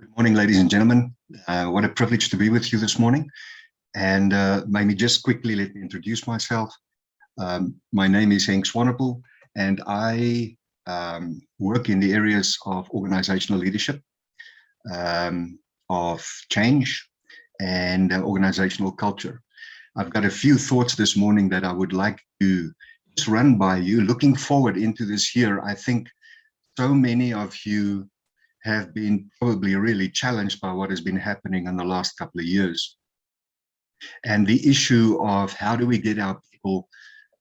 Good morning, ladies and gentlemen. What a privilege to be with you this morning. And maybe just quickly let me introduce myself. My name is Henk Swanepoel, and I work in the areas of organizational leadership, of change, and organizational culture. I've got a few thoughts this morning that I would like to just run by you. Looking forward into this year, I think so many of you have been probably really challenged by what has been happening in the last couple of years. And the issue of how do we get our people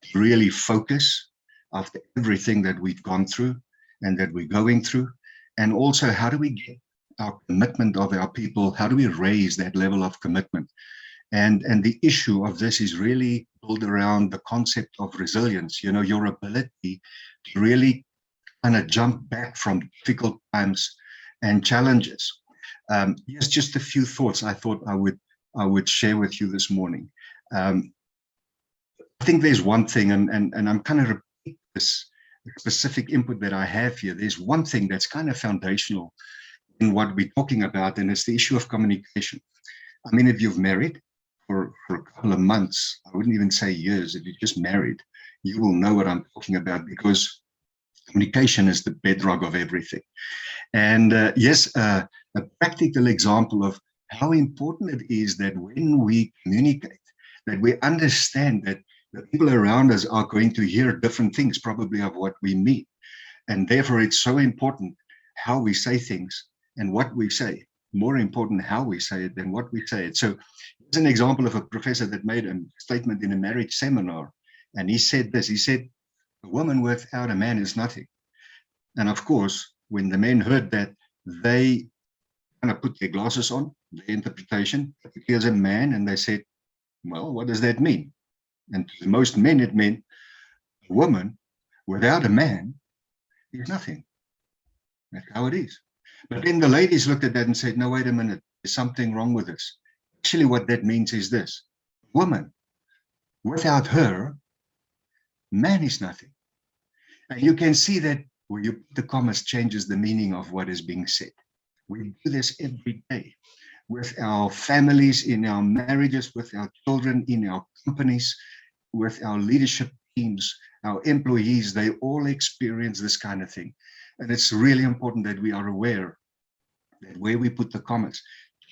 to really focus after everything that we've gone through and that we're going through, and also how do we get our commitment of our people, how do we raise that level of commitment? And the issue of this is really built around the concept of resilience, your ability to really kind of jump back from difficult times and challenges. Yes, just a few thoughts I thought I would share with you this morning. I think there's one thing, and I'm kind of repeating this specific input that I have here. There's one thing that's kind of foundational in what we're talking about, and it's the issue of communication. I mean, if you've married for a couple of months, I wouldn't even say years, if you're just married, you will know what I'm talking about, because communication is the bedrock of everything. And yes, a practical example of how important it is that when we communicate, that we understand that the people around us are going to hear different things probably of what we mean. And therefore, it's so important how we say things and what we say. More important how we say it than what we say it. So here's an example of a professor that made a statement in a marriage seminar. And he said this, he said, "A woman without a man is nothing." And of course, when the men heard that, they kind of put their glasses on, their interpretation, here's a man, and they said, well, what does that mean? And to most men, it meant a woman without a man is nothing. That's how it is. But then the ladies looked at that and said, no, wait a minute, there's something wrong with this. Actually, what that means is this: woman, without her, man is nothing. And you can see that where you put the commas changes the meaning of what is being said. We do this every day with our families, in our marriages, with our children, in our companies, with our leadership teams, our employees. They all experience this kind of thing. And it's really important that we are aware that where we put the commas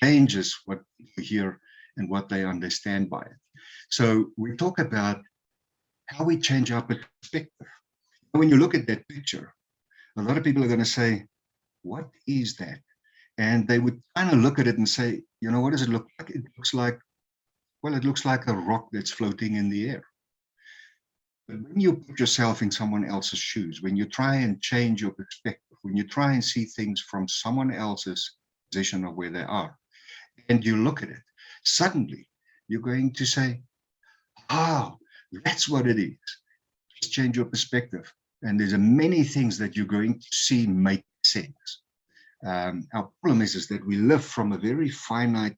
changes what people hear and what they understand by it. So we talk about how we change our perspective. When you look at that picture, a lot of people are going to say, what is that? And they would kind of look at it and say, what does it look like? It looks like, well, it looks like a rock that's floating in the air. But when you put yourself in someone else's shoes, when you try and change your perspective, when you try and see things from someone else's position of where they are, and you look at it, suddenly you're going to say, oh, that's what it is. Just change your perspective. And there's many things that you're going to see make sense. Our problem is that we live from a very finite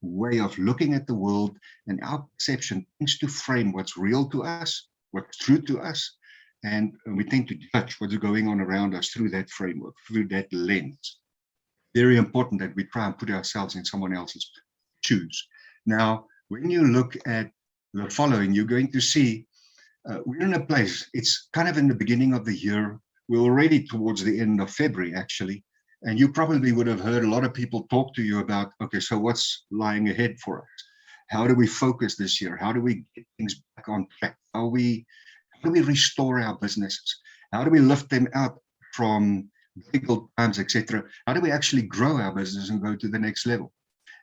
way of looking at the world, and our perception tends to frame what's real to us, what's true to us, and we tend to judge what's going on around us through that framework, through that lens. Very important that we try and put ourselves in someone else's shoes. Now, when you look at the following, you're going to see we're in a place, it's kind of in the beginning of the year. We're already towards the end of February, actually. And you probably would have heard a lot of people talk to you about, okay, so what's lying ahead for us? How do we focus this year? How do we get things back on track? How do we restore our businesses? How do we lift them out from difficult times, etc.? How do we actually grow our business and go to the next level?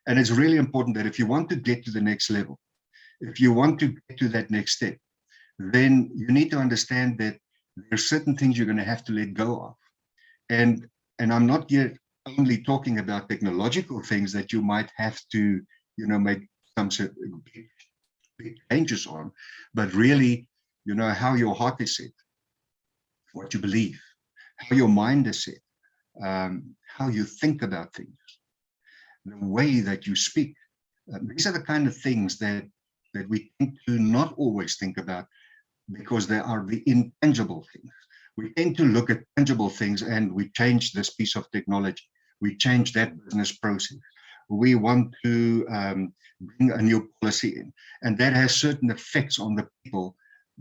And it's really important that if you want to get to the next level, if you want to get to that next step, then you need to understand that there are certain things you're going to have to let go of. And I'm not yet only talking about technological things that you might have to, make some big changes on, but really, how your heart is set, what you believe, how your mind is set, how you think about things, the way that you speak. These are the kind of things that we tend to not always think about, because they are the intangible things. We tend to look at tangible things and we change this piece of technology. we change that business process. We want to bring a new policy in, and that has certain effects on the people.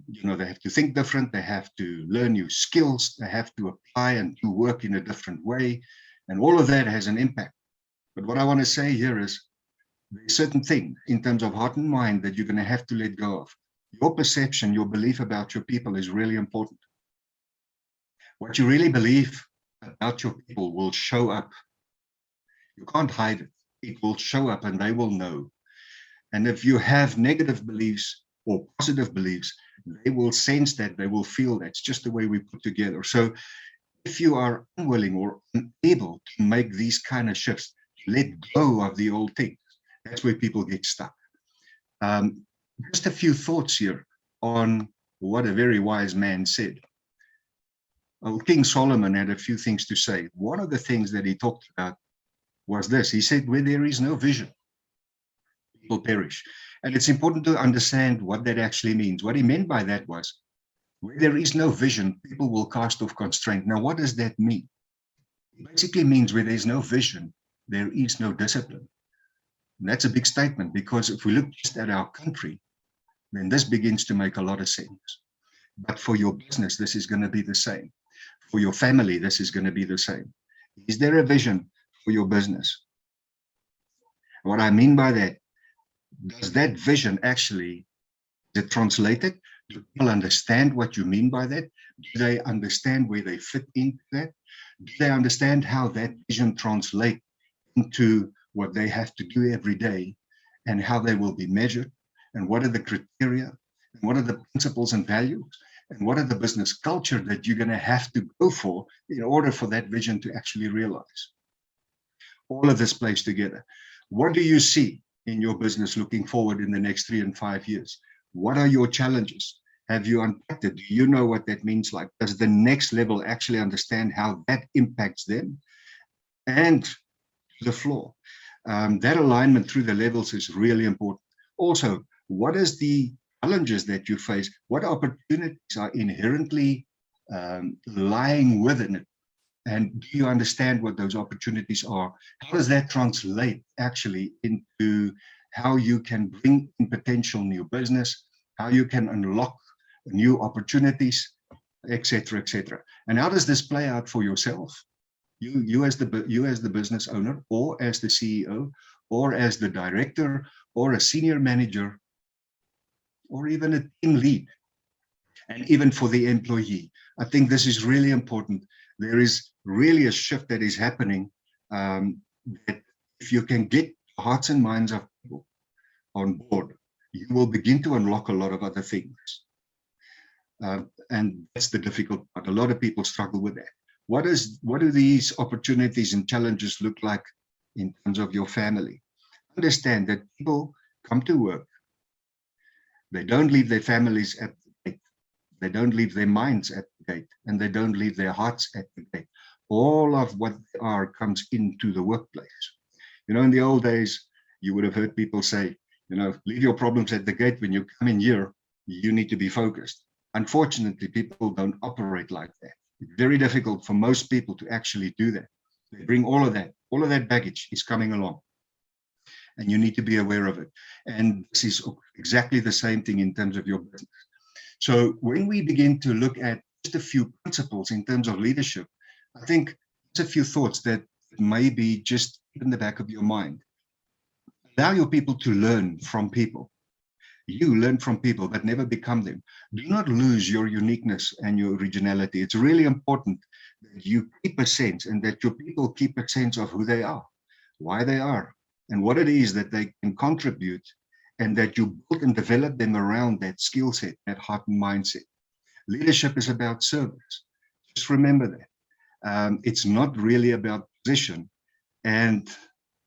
You know, they have to think different, they have to learn new skills, they have to apply and do work in a different way, and all of that has an impact. But what I want to say here is there's certain things in terms of heart and mind that you're going to have to let go of. Your perception, your belief about your people is really important. What you really believe about your people will show up. You can't hide it. It will show up and they will know. And if you have negative beliefs or positive beliefs, they will sense that, they will feel that. It's just the way we put together. So if you are unwilling or unable to make these kind of shifts, let go of the old things, that's where people get stuck. Just a few thoughts here on what a very wise man said. Well, King Solomon had a few things to say. One of the things that he talked about was this. He said, where there is no vision, people perish. And it's important to understand what that actually means. What he meant by that was, where there is no vision, people will cast off constraint. Now, what does that mean? It basically means where there's no vision, there is no discipline. And that's a big statement, because if we look just at our country, then this begins to make a lot of sense. But for your business, this is going to be the same. For your family, this is going to be the same. Is there a vision for your business? What I mean by that, does that vision actually, is it translated? Do people understand what you mean by that? Do they understand where they fit into that? Do they understand how that vision translates into what they have to do every day, and how they will be measured, and what are the criteria, and what are the principles and values, and what are the business culture that you're going to have to go for in order for that vision to actually realize? All of this plays together. What do you see in your business looking forward in the next 3 and 5 years? What are your challenges? Have you unpacked it? Do you know what that means? Like, does the next level actually understand how that impacts them and the floor? That alignment through the levels is really important. Also, what is the challenges that you face? What opportunities are inherently lying within it? And do you understand what those opportunities are? How does that translate actually into how you can bring in potential new business, how you can unlock new opportunities, etc., etc. And how does this play out for yourself? You as the business owner, or as the CEO, or as the director, or a senior manager, or even a team lead, and even for the employee. I think this is really important. There is really a shift that is happening, that if you can get the hearts and minds of people on board, you will begin to unlock a lot of other things. And that's the difficult part. A lot of people struggle with that. What do these opportunities and challenges look like in terms of your family? Understand that people come to work. They don't leave their families at the gate. They don't leave their minds at the gate, and they don't leave their hearts at the gate. All of what they are comes into the workplace. You know, in the old days, you would have heard people say, you know, leave your problems at the gate. When you come in here, you need to be focused. Unfortunately, people don't operate like that. It's very difficult for most people to actually do that. They bring all of that baggage is coming along, and you need to be aware of it. And this is exactly the same thing in terms of your business. So when we begin to look at just a few principles in terms of leadership, I think there's a few thoughts that may be just in the back of your mind. Allow your people to learn from people. You learn from people, but never become them. Do not lose your uniqueness and your originality. It's really important that you keep a sense, and that your people keep a sense of who they are, why they are, and what it is that they can contribute, and that you build and develop them around that skill set, that heart and mindset. Leadership is about service. Just remember that. It's not really about position and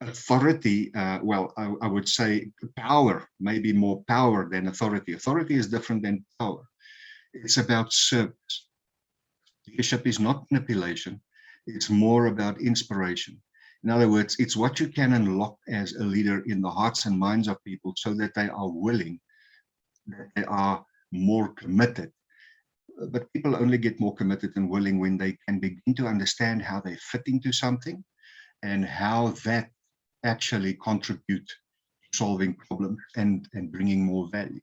authority. Well, I would say power, maybe more power than authority. Authority is different than power. It's about service. Leadership is not manipulation. It's more about inspiration. In other words, it's what you can unlock as a leader in the hearts and minds of people, so that they are willing, that they are more committed. But people only get more committed and willing when they can begin to understand how they fit into something, and how that actually contribute to solving problems and bringing more value.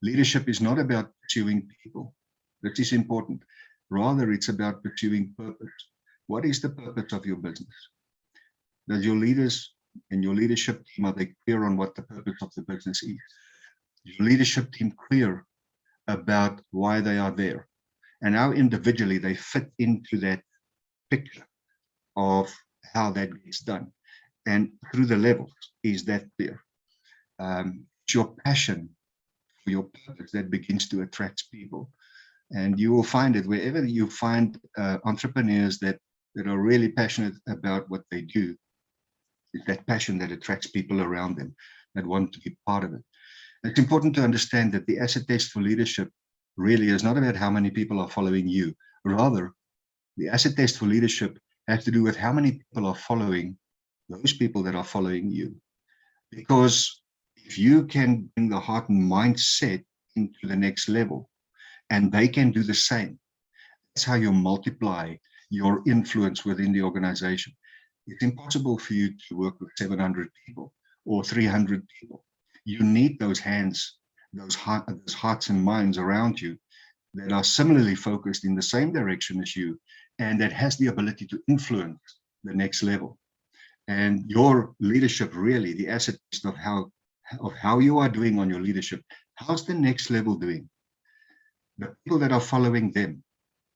Leadership is not about pursuing people. This is important. Rather, it's about pursuing purpose. What is the purpose of your business? Does your leaders and your leadership team, are they clear on what the purpose of the business is? Is your leadership team clear about why they are there? And how individually they fit into that picture of how that gets done. And through the levels, is that clear? It's your passion for your purpose that begins to attract people. And you will find it wherever you find entrepreneurs that are really passionate about what they do. It's that passion that attracts people around them that want to be part of it. It's important to understand that the acid test for leadership really is not about how many people are following you. Rather, the acid test for leadership has to do with how many people are following those people that are following you. Because if you can bring the heart and mindset into the next level, and they can do the same, that's how you multiply your influence within the organization. It's impossible for you to work with 700 people or 300 people. You need those hands, those hearts and minds around you that are similarly focused in the same direction as you, and that has the ability to influence the next level. And your leadership, really, the asset of how you are doing on your leadership. How's the next level doing? The people that are following them,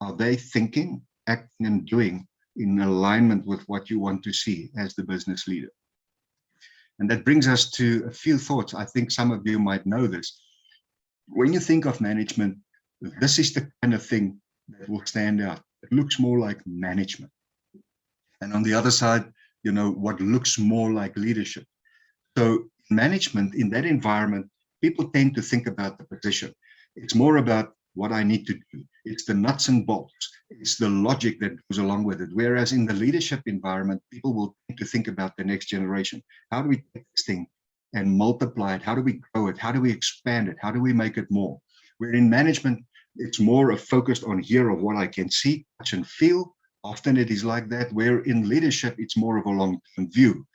are they thinking, acting, and doing in alignment with what you want to see as the business leader? And that brings us to a few thoughts. I think some of you might know this. When you think of management, this is the kind of thing that will stand out. It looks more like management. And on the other side, what looks more like leadership. So management, in that environment, people tend to think about the position. It's more about what I need to do. It's the nuts and bolts. It's the logic that goes along with it. Whereas in the leadership environment, people will tend to think about the next generation. How do we take this thing and multiply it? How do we grow it? How do we expand it? How do we make it more? Where in management, it's more focused on here of what I can see, touch, and feel. Often it is like that. Where in leadership, it's more of a long-term view.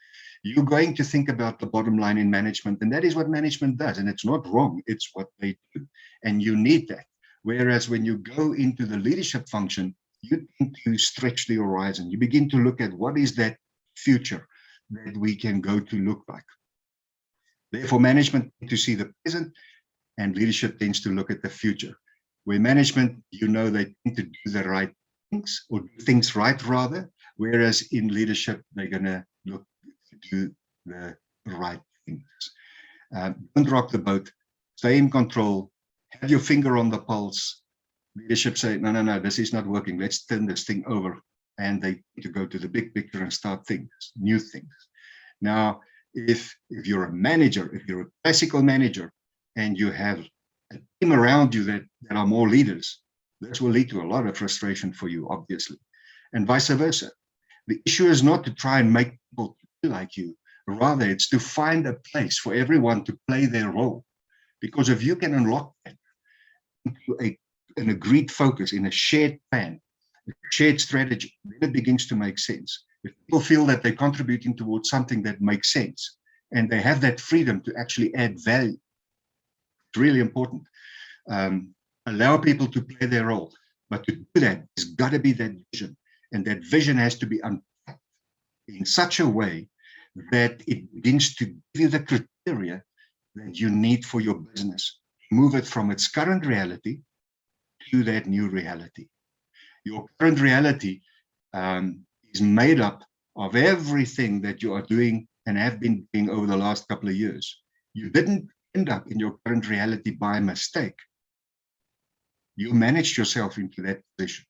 You're going to think about the bottom line in management, and that is what management does. And it's not wrong. It's what they do. And you need that. Whereas when you go into the leadership function, you tend to stretch the horizon. You begin to look at what is that future that we can go to look like. Therefore, management tends to see the present, and leadership tends to look at the future. Where management, they tend to do the right things, or do things right rather, whereas in leadership, they're going to look to do the right things. Don't rock the boat, stay in control, have your finger on the pulse. Leadership say, no, this is not working. Let's turn this thing over. And they need to go to the big picture and start things, new things. Now, if you're a manager, if you're a classical manager, and you have a team around you that are more leaders, this will lead to a lot of frustration for you, obviously, and vice versa. The issue is not to try and make people feel like you. Rather, it's to find a place for everyone to play their role. Because if you can unlock that into an agreed focus in a shared plan, a shared strategy, then it begins to make sense. If people feel that they're contributing towards something that makes sense, and they have that freedom to actually add value, it's really important. Allow people to play their role. But to do that, there's got to be that vision. And that vision has to be unpacked in such a way that it begins to give you the criteria that you need for your business. Move it from its current reality to that new reality. Your current reality is made up of everything that you are doing and have been doing over the last couple of years. You didn't end up in your current reality by mistake. You managed yourself into that position.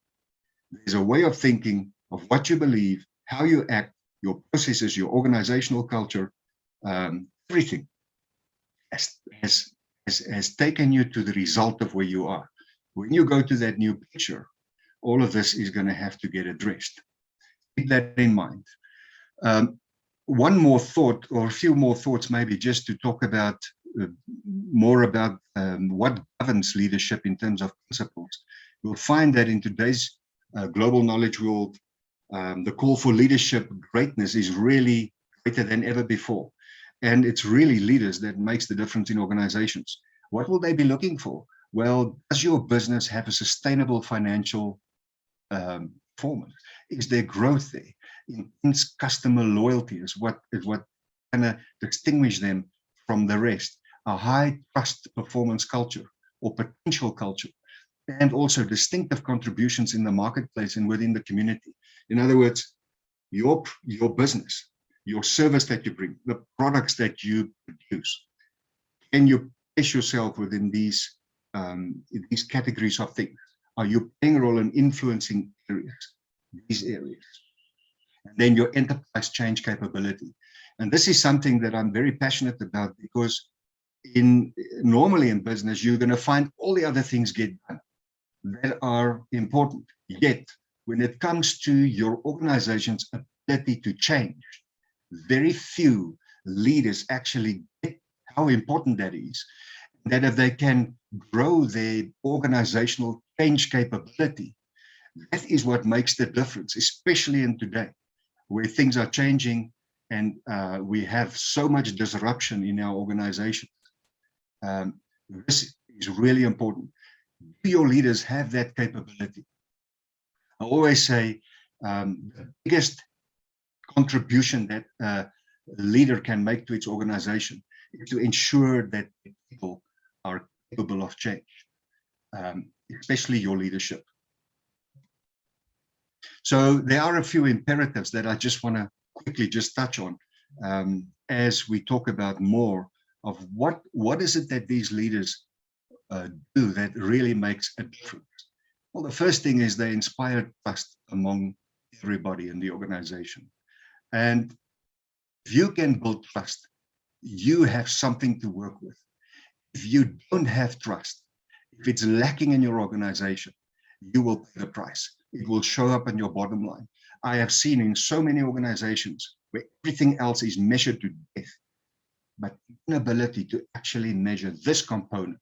There's a way of thinking of what you believe, how you act, your processes, your organizational culture, everything has taken you to the result of where you are. When you go to that new picture, all of this is going to have to get addressed. Keep that in mind. One more thought, or a few more thoughts, maybe just to talk about more about what governs leadership in terms of principles. You'll find that in today's global knowledge world, The call for leadership greatness is really greater than ever before. And it's really leaders that makes the difference in organizations. What will they be looking for? Well, does your business have a sustainable financial performance? Is there growth there? Intense customer loyalty is what kind of distinguish them from the rest. A high trust performance culture or potential culture, and also distinctive contributions in the marketplace and within the community. In other words, your business, your service that you bring, the products that you produce, can you place yourself within these categories of things? Are you playing a role in influencing these areas? And then your enterprise change capability. And this is something that I'm very passionate about, because normally in business, you're going to find all the other things get done that are important. Yet, when it comes to your organization's ability to change, very few leaders actually get how important that is. That if they can grow their organizational change capability, that is what makes the difference, especially in today, where things are changing and we have so much disruption in our organizations. This is really important. Do your leaders have that capability? I always say the biggest contribution that a leader can make to its organization is to ensure that people are capable of change, especially your leadership. So there are a few imperatives that I just want to quickly just touch on as we talk about more of what is it that these leaders do that really makes a difference. Well, the first thing is they inspire trust among everybody in the organization. And if you can build trust, you have something to work with. If you don't have trust, if it's lacking in your organization, you will pay the price. It will show up in your bottom line. I have seen in so many organizations where everything else is measured to death, but inability to actually measure this component,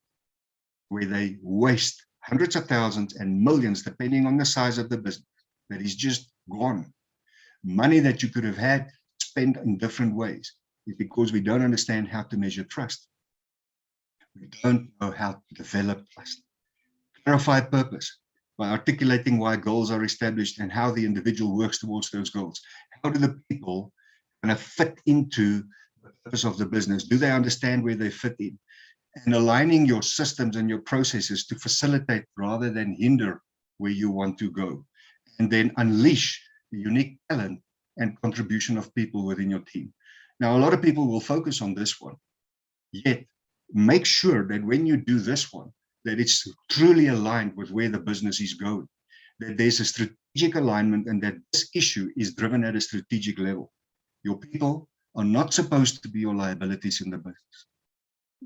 where they waste hundreds of thousands and millions, depending on the size of the business, that is just gone. Money that you could have had spent in different ways, is because we don't understand how to measure trust. We don't know how to develop trust. Clarify purpose by articulating why goals are established and how the individual works towards those goals. How do the people kind of fit into the purpose of the business? Do they understand where they fit in? And aligning your systems and your processes to facilitate rather than hinder where you want to go. And then unleash the unique talent and contribution of people within your team. Now, a lot of people will focus on this one, yet make sure that when you do this one, that it's truly aligned with where the business is going, that there's a strategic alignment and that this issue is driven at a strategic level. Your people are not supposed to be your liabilities in the business.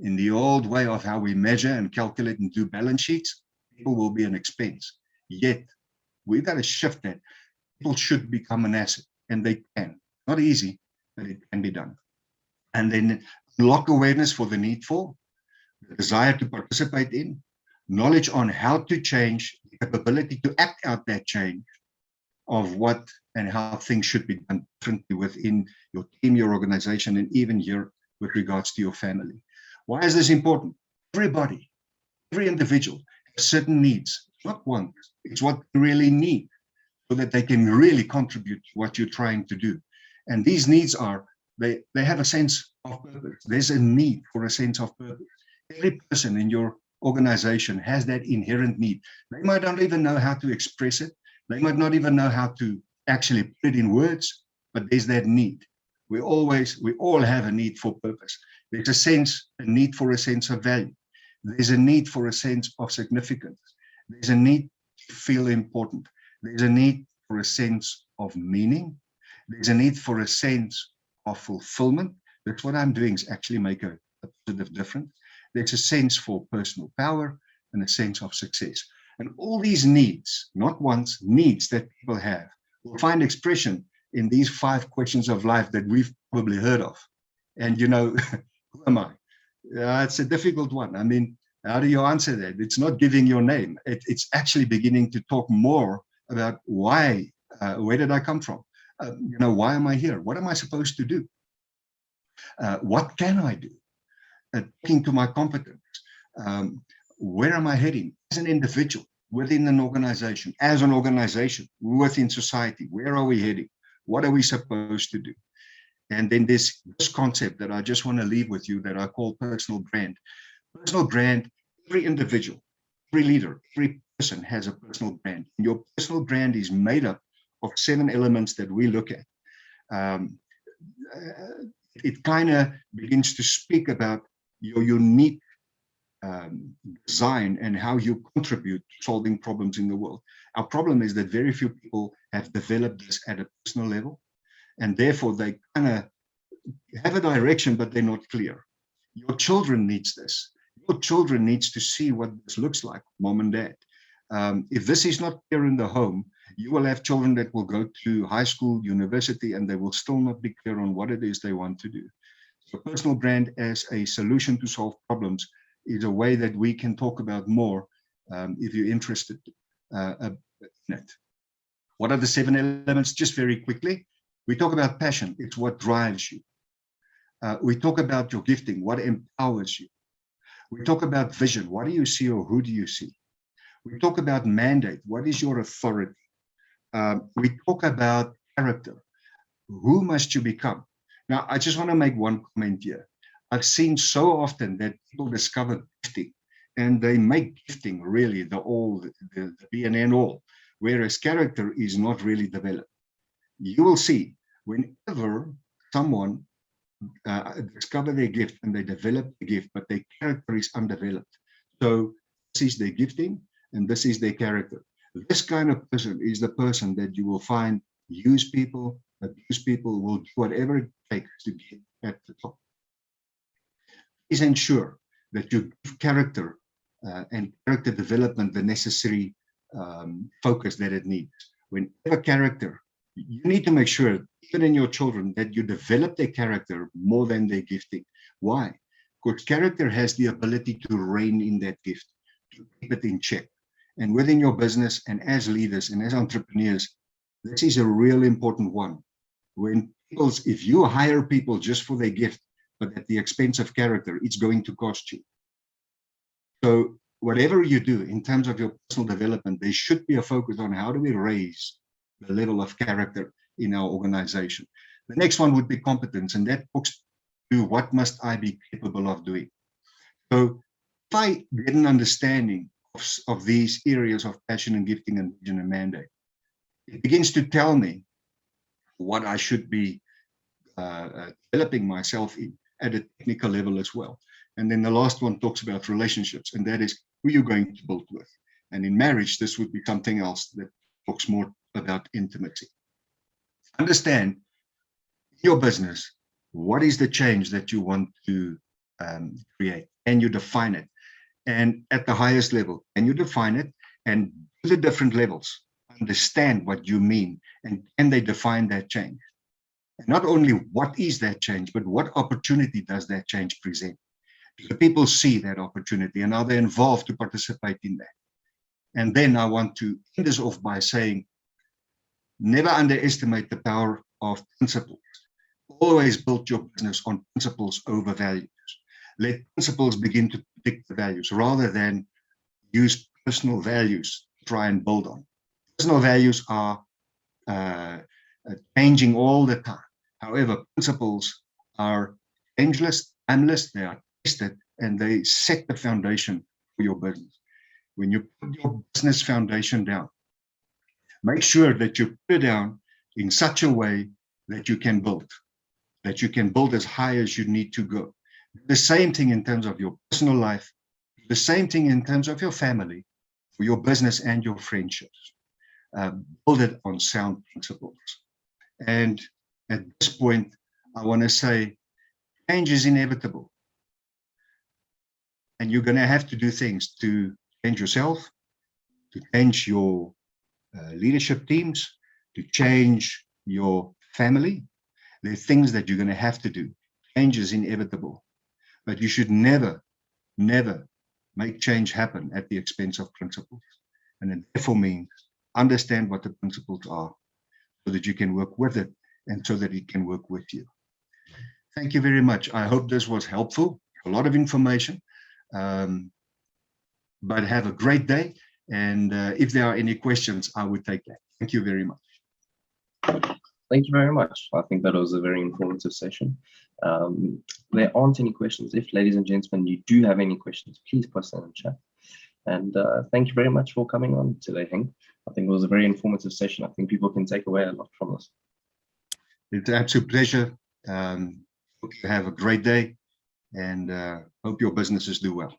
In the old way of how we measure and calculate and do balance sheets, people will be an expense. Yet, we've got to shift that. People should become an asset, and they can. Not easy, but it can be done. And then unlock awareness for the need for, the desire to participate in, knowledge on how to change, the capability to act out that change of what and how things should be done differently within your team, your organization, and even here with regards to your family. Why is this important? Everybody, every individual has certain needs. It's not wants, it's what they really need so that they can really contribute to what you're trying to do. And these needs are, they have a sense of purpose. There's a need for a sense of purpose. Every person in your organization has that inherent need. They might not even know how to express it. They might not even know how to actually put it in words, but there's that need. We all have a need for purpose. There's a need for a sense of value. There's a need for a sense of significance. There's a need to feel important. There's a need for a sense of meaning. There's a need for a sense of fulfillment. That's what I'm doing, is actually make a positive difference. There's a sense for personal power and a sense of success. And all these needs, not wants, needs that people have, will find expression in these 5 questions of life that we've probably heard of. And you know, who am I? It's a difficult one. I mean, how do you answer that? It's not giving your name. It's actually beginning to talk more about why Where did I come from? Why am I here? What am I supposed to do? What can I do? Taking to my competence. Where am I heading as an individual, within an organization, as an organization, within society? Where are we heading? What are we supposed to do? And then this concept that I just want to leave with you that I call personal brand. Personal brand, every individual, every leader, every person has a personal brand. And your personal brand is made up of 7 elements that we look at. It kind of begins to speak about your unique design and how you contribute to solving problems in the world. Our problem is that very few people have developed this at a personal level, and therefore they kind of have a direction, but they're not clear. Your children needs this. Your children needs to see what this looks like, mom and dad. If this is not clear in the home, you will have children that will go to high school, university, and they will still not be clear on what it is they want to do. So personal brand as a solution to solve problems is a way that we can talk about more if you're interested in it. What are the 7 elements? Just very quickly. We talk about passion. It's what drives you. We talk about your gifting, what empowers you. We talk about vision. What do you see or who do you see? We talk about mandate. What is your authority? We talk about character. Who must you become? Now, I just want to make one comment here. I've seen so often that people discover gifting and they make gifting really the be and end all, whereas character is not really developed. You will see whenever someone discover their gift and they develop the gift, but their character is undeveloped. So this is their gifting and this is their character. This kind of person is the person that you will find use people, abuse people, will do whatever it takes to get at the top. Please ensure that you give character and character development the necessary focus that it needs. Whenever character, you need to make sure, even in your children, that you develop their character more than their gifting. Why? Because character has the ability to rein in that gift, to keep it in check. And within your business and as leaders and as entrepreneurs, this is a real important one. If you hire people just for their gift, but at the expense of character, it's going to cost you. So whatever you do in terms of your personal development, there should be a focus on how do we raise the level of character in our organization. The next one would be competence, and that talks to what must I be capable of doing. So if I get an understanding of these areas of passion and gifting and vision and mandate, it begins to tell me what I should be developing myself in at a technical level as well. And then the last one talks about relationships, and that is who you're going to build with. And in marriage, this would be something else that talks more about intimacy. Understand your business, what is the change that you want to create? Can you define it? And at the highest level, can you define it? And the different levels understand what you mean, and can they define that change? And not only what is that change, but what opportunity does that change present? Do the people see that opportunity, and are they involved to participate in that? And then I want to end this off by saying, never underestimate the power of principles. Always build your business on principles over values. Let principles begin to predict the values rather than use personal values to try and build on. Personal values are changing all the time. However, principles are changeless, timeless, they are tested, and they set the foundation for your business. When you put your business foundation down, make sure that you put it down in such a way that you can build as high as you need to go. The same thing in terms of your personal life, the same thing in terms of your family, for your business and your friendships. Build it on sound principles. And at this point, I want to say change is inevitable. And you're going to have to do things to change yourself, to change your leadership teams, to change your family. There are things that you're going to have to do. Change is inevitable. But you should never, never make change happen at the expense of principles. And it therefore means understand what the principles are. so that you can work with it and so that it can work with you. Thank you very much. I hope this was helpful. A lot of information, but have a great day. And if there are any questions, I would take that. Thank you very much. Thank you very much. I think that was a very informative session. There aren't any questions. If, ladies and gentlemen, you do have any questions, please post them in the chat. And thank you very much for coming on today, Henk. I think it was a very informative session. I think people can take away a lot from this. It's an absolute pleasure. Hope you have a great day, and hope your businesses do well.